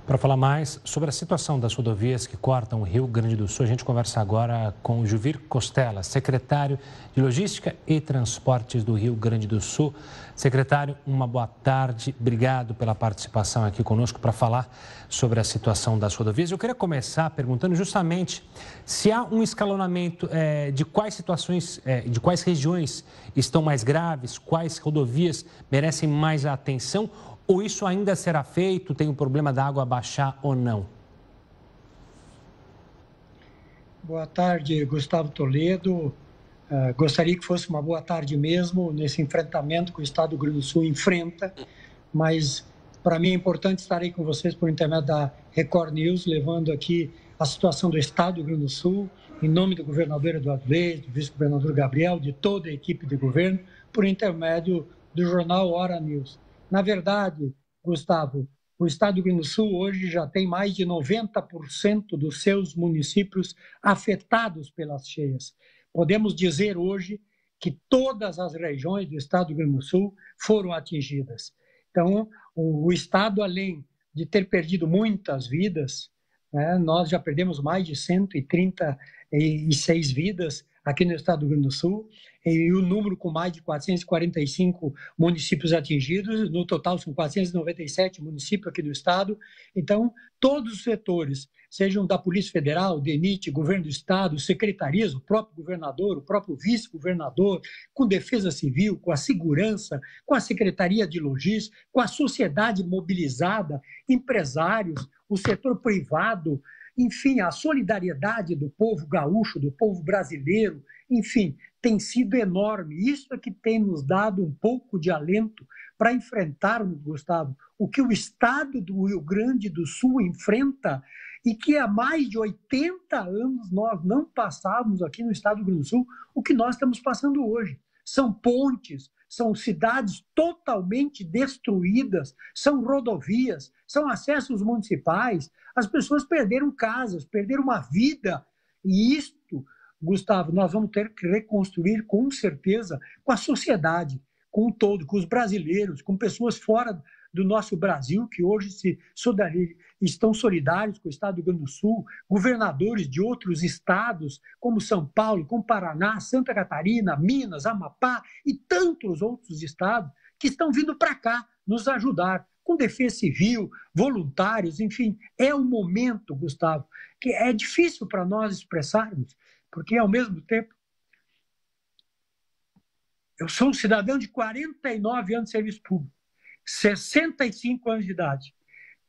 Para falar mais sobre a situação das rodovias que cortam o Rio Grande do Sul, a gente conversa agora com o Juvir Costela, secretário de Logística e Transportes do Rio Grande do Sul. Secretário, uma boa tarde. Obrigado pela participação aqui conosco para falar sobre a situação das rodovias. Eu queria começar perguntando justamente se há um escalonamento de quais situações, de quais regiões estão mais graves, quais rodovias merecem mais atenção, ou isso ainda será feito? Tem o problema da água baixar ou não? Boa tarde, Gustavo Toledo. Gostaria que fosse uma boa tarde mesmo nesse enfrentamento que o Estado do Rio Grande do Sul enfrenta, mas para mim é importante estar aí com vocês por intermédio da Record News, levando aqui a situação do Estado do Rio Grande do Sul, em nome do governador Eduardo Leite, do vice-governador Gabriel, de toda a equipe de governo, por intermédio do jornal Hora News. Na verdade, Gustavo, o Estado do Rio Grande do Sul hoje já tem mais de 90% dos seus municípios afetados pelas cheias. Podemos dizer hoje que todas as regiões do Estado do Rio Grande do Sul foram atingidas. Então, o Estado, além de ter perdido muitas vidas, né, nós já perdemos mais de 136 vidas aqui no Estado do Rio Grande do Sul, e o número com mais de 445 municípios atingidos, no total são 497 municípios aqui no Estado. Então, todos os setores, sejam da Polícia Federal, DENIT, Governo do Estado, secretarias, o próprio governador, o próprio vice-governador, com Defesa Civil, com a Segurança, com a Secretaria de Logística, com a sociedade mobilizada, empresários, o setor privado, enfim, a solidariedade do povo gaúcho, do povo brasileiro, enfim, tem sido enorme. Isso é que tem nos dado um pouco de alento para enfrentarmos, Gustavo, o que o Estado do Rio Grande do Sul enfrenta e que há mais de 80 anos nós não passávamos aqui no Estado do Rio Grande do Sul o que nós estamos passando hoje. São pontes, são cidades totalmente destruídas, são rodovias, são acessos municipais, as pessoas perderam casas, perderam uma vida, e isto, Gustavo, nós vamos ter que reconstruir com certeza com a sociedade, com o todo, com os brasileiros, com pessoas fora do nosso Brasil, que hoje estão solidários com o Estado do Rio Grande do Sul, governadores de outros estados, como São Paulo, como Paraná, Santa Catarina, Minas, Amapá e tantos outros estados que estão vindo para cá nos ajudar, com defesa civil, voluntários, enfim. É um momento, Gustavo, que é difícil para nós expressarmos, porque, ao mesmo tempo, eu sou um cidadão de 49 anos de serviço público, 65 anos de idade.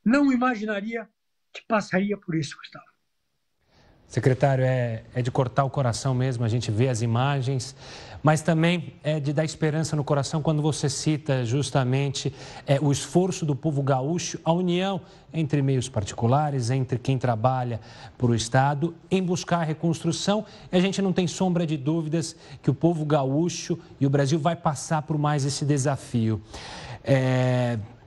Não imaginaria que passaria por isso, Gustavo. Secretário, é de cortar o coração mesmo, a gente vê as imagens, mas também é de dar esperança no coração quando você cita justamente o esforço do povo gaúcho, a união entre meios particulares, entre quem trabalha para o Estado, em buscar a reconstrução. E a gente não tem sombra de dúvidas que o povo gaúcho e o Brasil vai passar por mais esse desafio.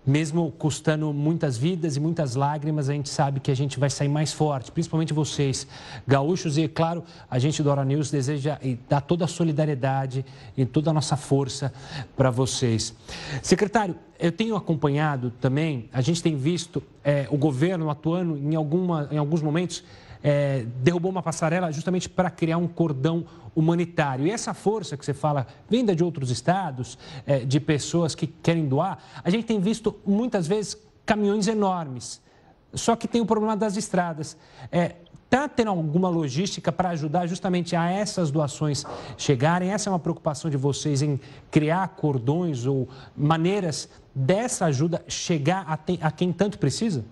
Mesmo custando muitas vidas e muitas lágrimas, a gente sabe que a gente vai sair mais forte, principalmente vocês, gaúchos, e, claro, a gente do Hora News deseja e dá toda a solidariedade e toda a nossa força para vocês. Secretário, eu tenho acompanhado também, a gente tem visto o governo atuando em alguns momentos, derrubou uma passarela justamente para criar um cordão humanitário. E essa força que você fala, vinda de outros estados, de pessoas que querem doar, a gente tem visto muitas vezes caminhões enormes. Só que tem o problema das estradas. Está tendo alguma logística para ajudar justamente a essas doações chegarem? Essa é uma preocupação de vocês em criar cordões ou maneiras dessa ajuda chegar a quem tanto precisa?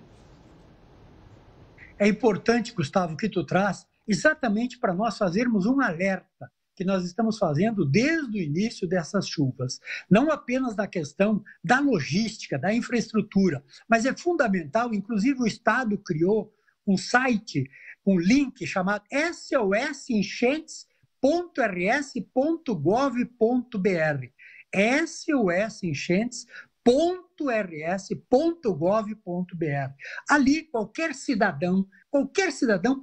É importante, Gustavo, que tu traz, exatamente para nós fazermos um alerta que nós estamos fazendo desde o início dessas chuvas. Não apenas na questão da logística, da infraestrutura, mas é fundamental, inclusive o Estado criou um site, um link chamado sosenchentes.rs.gov.br. sosenchentes.rs.gov.br. Ali, qualquer cidadão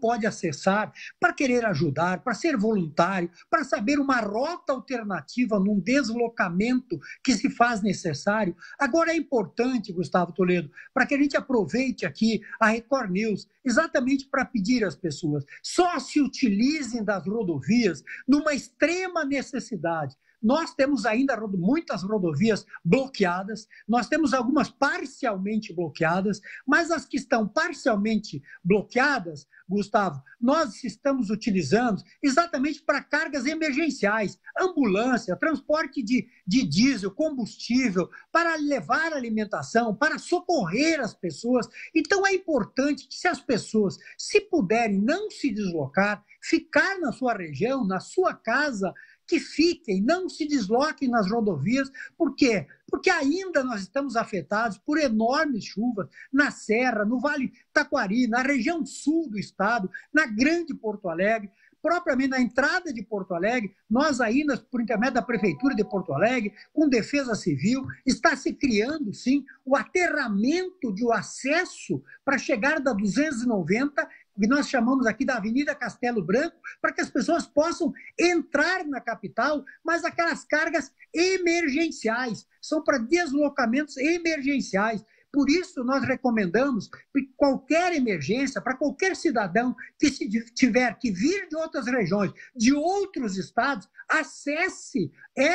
pode acessar para querer ajudar, para ser voluntário, para saber uma rota alternativa num deslocamento que se faz necessário. Agora é importante, Gustavo Toledo, para que a gente aproveite aqui a Record News, exatamente para pedir às pessoas, só se utilizem das rodovias numa extrema necessidade. Nós temos ainda muitas rodovias bloqueadas, nós temos algumas parcialmente bloqueadas, mas as que estão parcialmente bloqueadas, Gustavo, nós estamos utilizando exatamente para cargas emergenciais, ambulância, transporte de diesel, combustível, para levar alimentação, para socorrer as pessoas. Então é importante que se as pessoas, se puderem não se deslocar, ficar na sua região, na sua casa, que fiquem, não se desloquem nas rodovias. Por quê? Porque ainda nós estamos afetados por enormes chuvas na Serra, no Vale Taquari, na região sul do estado, na Grande Porto Alegre, propriamente na entrada de Porto Alegre. Nós ainda, por intermédio da Prefeitura de Porto Alegre, com Defesa Civil, está se criando, sim, o aterramento de acesso para chegar da 290, que nós chamamos aqui da Avenida Castelo Branco, para que as pessoas possam entrar na capital, mas aquelas cargas emergenciais, são para deslocamentos emergenciais. Por isso, nós recomendamos que qualquer emergência, para qualquer cidadão que se tiver que vir de outras regiões, de outros estados, acesse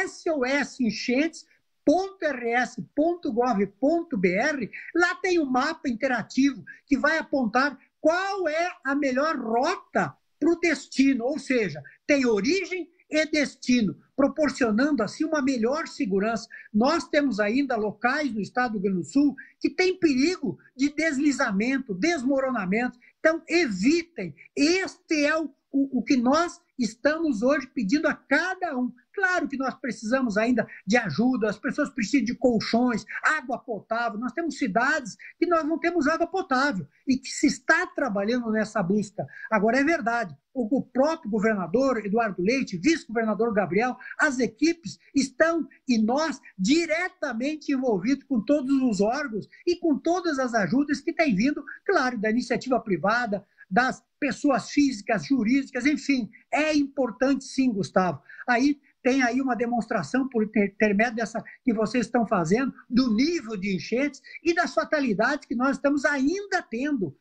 sos.rs.gov.br. Lá tem um mapa interativo que vai apontar qual é a melhor rota para o destino, ou seja, tem origem e destino, proporcionando assim uma melhor segurança. Nós temos ainda locais no estado do Rio Grande do Sul que tem perigo de deslizamento, desmoronamento. Então, evitem. Este é o que nós estamos hoje pedindo a cada um. Claro que nós precisamos ainda de ajuda, as pessoas precisam de colchões, água potável. Nós temos cidades que nós não temos água potável e que se está trabalhando nessa busca. Agora, é verdade, o próprio governador Eduardo Leite, vice-governador Gabriel, as equipes estão, e nós, diretamente envolvidos com todos os órgãos e com todas as ajudas que têm vindo, claro, da iniciativa privada, das pessoas físicas, jurídicas, enfim, é importante sim, Gustavo. Aí tem aí uma demonstração por intermédio dessa que vocês estão fazendo, do nível de enchentes e das fatalidades que nós estamos ainda tendo.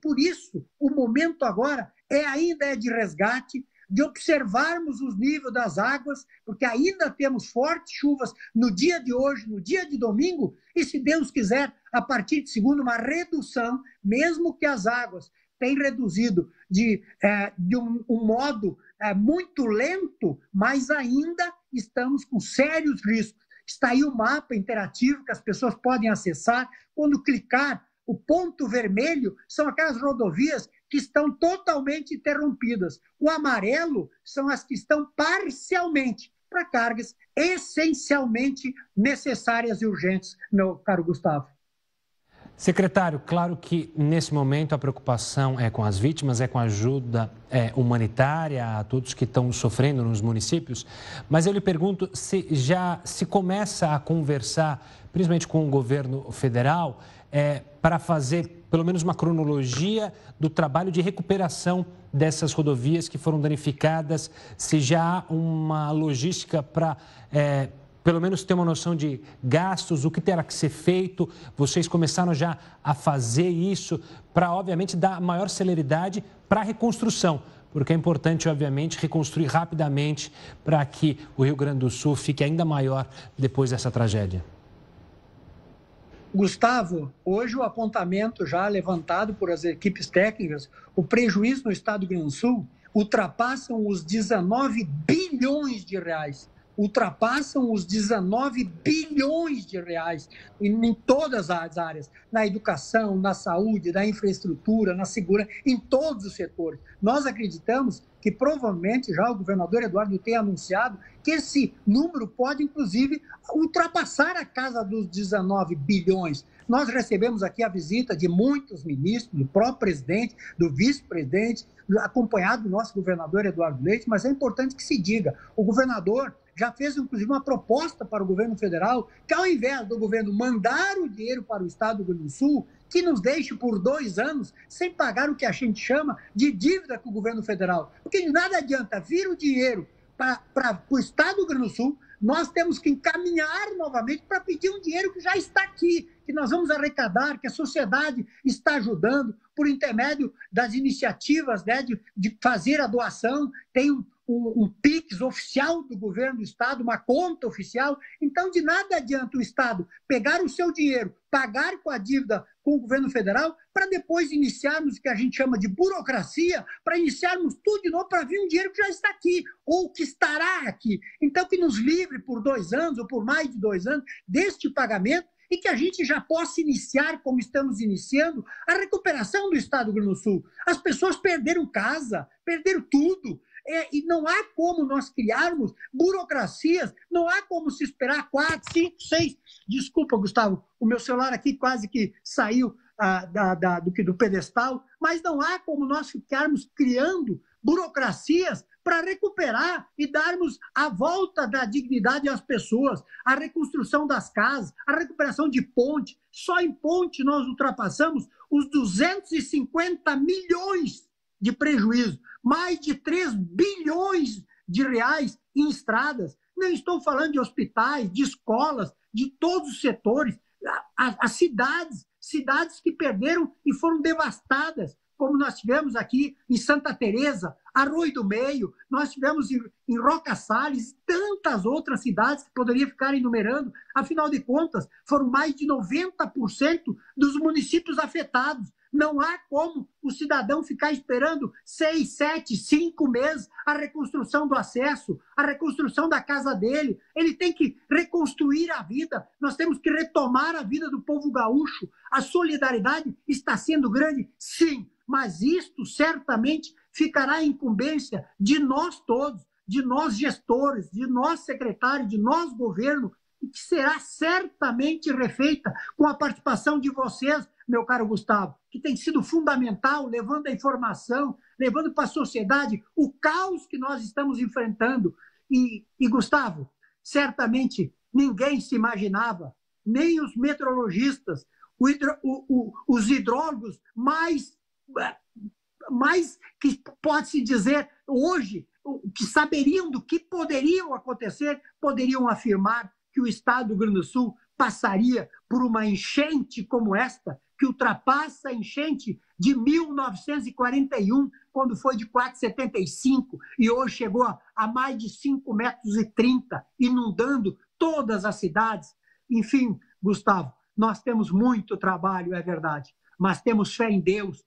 Por isso, o momento agora ainda é de resgate, de observarmos os níveis das águas, porque ainda temos fortes chuvas no dia de hoje, no dia de domingo, e se Deus quiser, a partir de segunda, uma redução, mesmo que as águas tenham reduzido de um modo muito lento, mas ainda estamos com sérios riscos. Está aí o mapa interativo que as pessoas podem acessar. Quando clicar, o ponto vermelho são aquelas rodovias que estão totalmente interrompidas. O amarelo são as que estão parcialmente para cargas essencialmente necessárias e urgentes, meu caro Gustavo. Secretário, claro que nesse momento a preocupação é com as vítimas, é com a ajuda humanitária a todos que estão sofrendo nos municípios, mas eu lhe pergunto se já se começa a conversar, principalmente com o governo federal, para fazer pelo menos uma cronologia do trabalho de recuperação dessas rodovias que foram danificadas, se já há uma logística para pelo menos ter uma noção de gastos, o que terá que ser feito. Vocês começaram já a fazer isso para, obviamente, dar maior celeridade para a reconstrução, porque é importante, obviamente, reconstruir rapidamente para que o Rio Grande do Sul fique ainda maior depois dessa tragédia. Gustavo, hoje o apontamento já levantado por as equipes técnicas, o prejuízo no estado do Rio Grande do Sul ultrapassam os 19 bilhões de reais. Ultrapassam os 19 bilhões de reais em todas as áreas, na educação, na saúde, na infraestrutura, na segurança, em todos os setores. Nós acreditamos que provavelmente já o governador Eduardo tem anunciado que esse número pode, inclusive, ultrapassar a casa dos 19 bilhões. Nós recebemos aqui a visita de muitos ministros, do próprio presidente, do vice-presidente, acompanhado do nosso governador Eduardo Leite, mas é importante que se diga, o governador já fez, inclusive, uma proposta para o governo federal, que ao invés do governo mandar o dinheiro para o estado do Rio Grande do Sul, que nos deixe por 2 anos sem pagar o que a gente chama de dívida com o governo federal. Porque de nada adianta vir o dinheiro para o estado do Rio Grande do Sul, nós temos que encaminhar novamente para pedir um dinheiro que já está aqui, que nós vamos arrecadar, que a sociedade está ajudando por intermédio das iniciativas, né, de fazer a doação. Tem um PIX oficial do governo do estado, uma conta oficial. Então, de nada adianta o estado pegar o seu dinheiro, pagar com a dívida com o governo federal, para depois iniciarmos o que a gente chama de burocracia, para iniciarmos tudo de novo, para vir um dinheiro que já está aqui, ou que estará aqui. Então, que nos livre por 2 anos, ou por mais de 2 anos, deste pagamento, e que a gente já possa iniciar, como estamos iniciando, a recuperação do estado do Rio Grande do Sul. As pessoas perderam casa, perderam tudo. E não há como nós criarmos burocracias, não há como se esperar 4, 5, 6... Desculpa, Gustavo, o meu celular aqui quase que saiu do pedestal, mas não há como nós ficarmos criando burocracias para recuperar e darmos a volta da dignidade às pessoas, a reconstrução das casas, a recuperação de ponte. Só em ponte nós ultrapassamos os 250 milhões de prejuízo, mais de 3 bilhões de reais em estradas. Não estou falando de hospitais, de escolas, de todos os setores. As cidades que perderam e foram devastadas, como nós tivemos aqui em Santa Teresa, Arroio do Meio, nós tivemos em Roca Salles, tantas outras cidades que poderia ficar enumerando. Afinal de contas, foram mais de 90% dos municípios afetados. Não há como o cidadão ficar esperando 6, 7, 5 meses a reconstrução do acesso, a reconstrução da casa dele. Ele tem que reconstruir a vida. Nós temos que retomar a vida do povo gaúcho. A solidariedade está sendo grande, sim, mas isto certamente ficará em incumbência de nós todos, de nós gestores, de nós secretários, de nós governo, e que será certamente refeita com a participação de vocês, meu caro Gustavo, que tem sido fundamental, levando a informação, levando para a sociedade o caos que nós estamos enfrentando. E Gustavo, certamente ninguém se imaginava, nem os meteorologistas, os hidrólogos mais que pode-se dizer hoje, que saberiam do que poderiam acontecer, poderiam afirmar que o estado do Rio Grande do Sul passaria por uma enchente como esta, que ultrapassa a enchente de 1941, quando foi de 4,75, e hoje chegou a mais de 5,30 metros, inundando todas as cidades. Enfim, Gustavo, nós temos muito trabalho, é verdade, mas temos fé em Deus,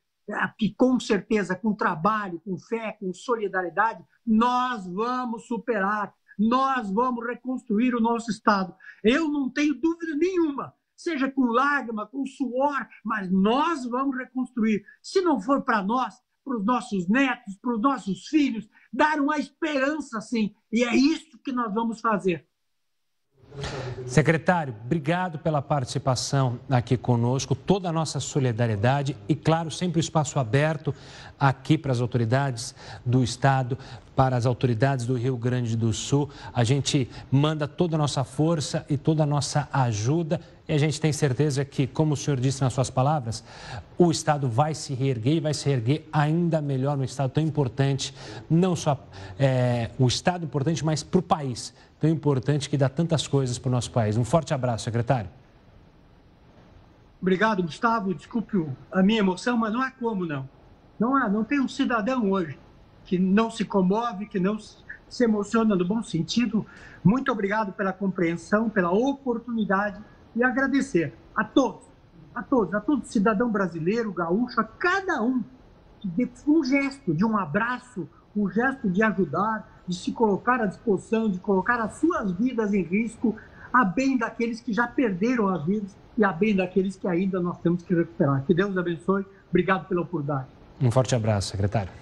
que com certeza, com trabalho, com fé, com solidariedade, nós vamos superar, nós vamos reconstruir o nosso estado. Eu não tenho dúvida nenhuma, seja com lágrima, com suor, mas nós vamos reconstruir. Se não for para nós, para os nossos netos, para os nossos filhos, dar uma esperança, sim. E é isso que nós vamos fazer. Secretário, obrigado pela participação aqui conosco, toda a nossa solidariedade e, claro, sempre o espaço aberto aqui para as autoridades do Estado, para as autoridades do Rio Grande do Sul. A gente manda toda a nossa força e toda a nossa ajuda e a gente tem certeza que, como o senhor disse nas suas palavras, o Estado vai se reerguer e vai se reerguer ainda melhor no Estado tão importante, não só o Estado importante, mas para o país tão importante que dá tantas coisas para o nosso país. Um forte abraço, secretário. Obrigado, Gustavo. Desculpe a minha emoção, mas não há como não. Não tem um cidadão hoje que não se comove, que não se emociona no bom sentido. Muito obrigado pela compreensão, pela oportunidade e agradecer a todo cidadão brasileiro, gaúcho, a cada um que dê um gesto de um abraço, um gesto de ajudar, de se colocar à disposição, de colocar as suas vidas em risco, a bem daqueles que já perderam as vidas e a bem daqueles que ainda nós temos que recuperar. Que Deus abençoe. Obrigado pela oportunidade. Um forte abraço, secretário.